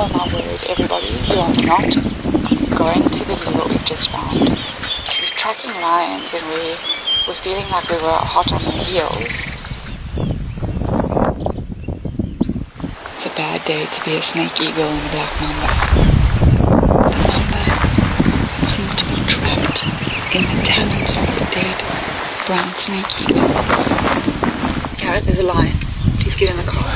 Oh my word, everybody, you are not going to believe what we've just found. She was tracking lions and we were feeling like we were hot on their heels. It's a bad day to be a snake eagle and a black mamba. The mamba seems to be trapped in the talons of the dead brown snake eagle. Garrett, there's a lion. Please get in the car.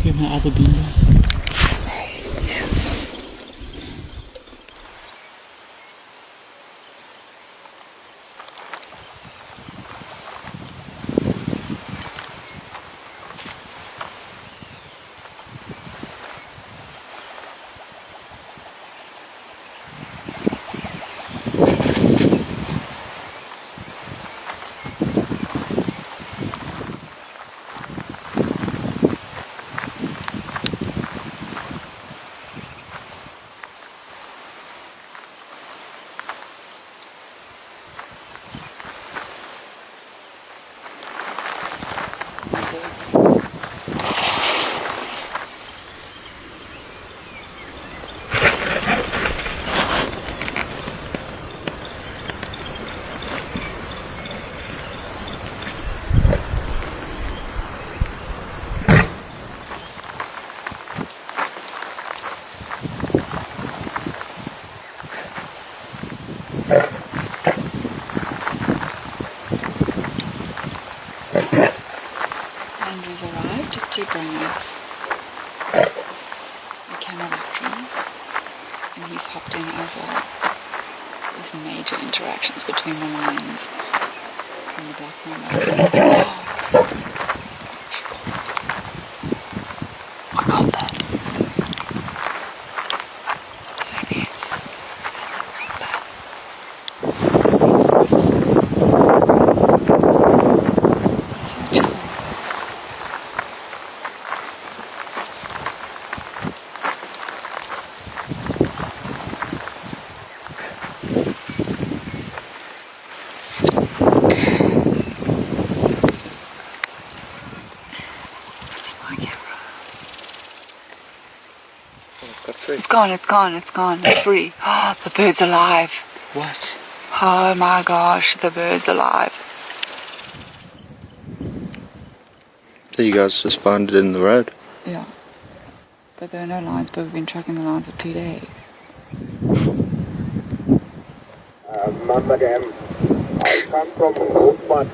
Give my other bean. Andrew's arrived to bring us a camel battery, and he's hopped in as well. There's major interactions between the lions and the black mamba. I got that. There it is. It's gone. It's free. Oh, the bird's alive. What? Oh my gosh, the bird's alive. So you guys just found it in the road? Yeah. But there are no lines, but we've been tracking the lines for 2 days. Madam, I come from Oakman.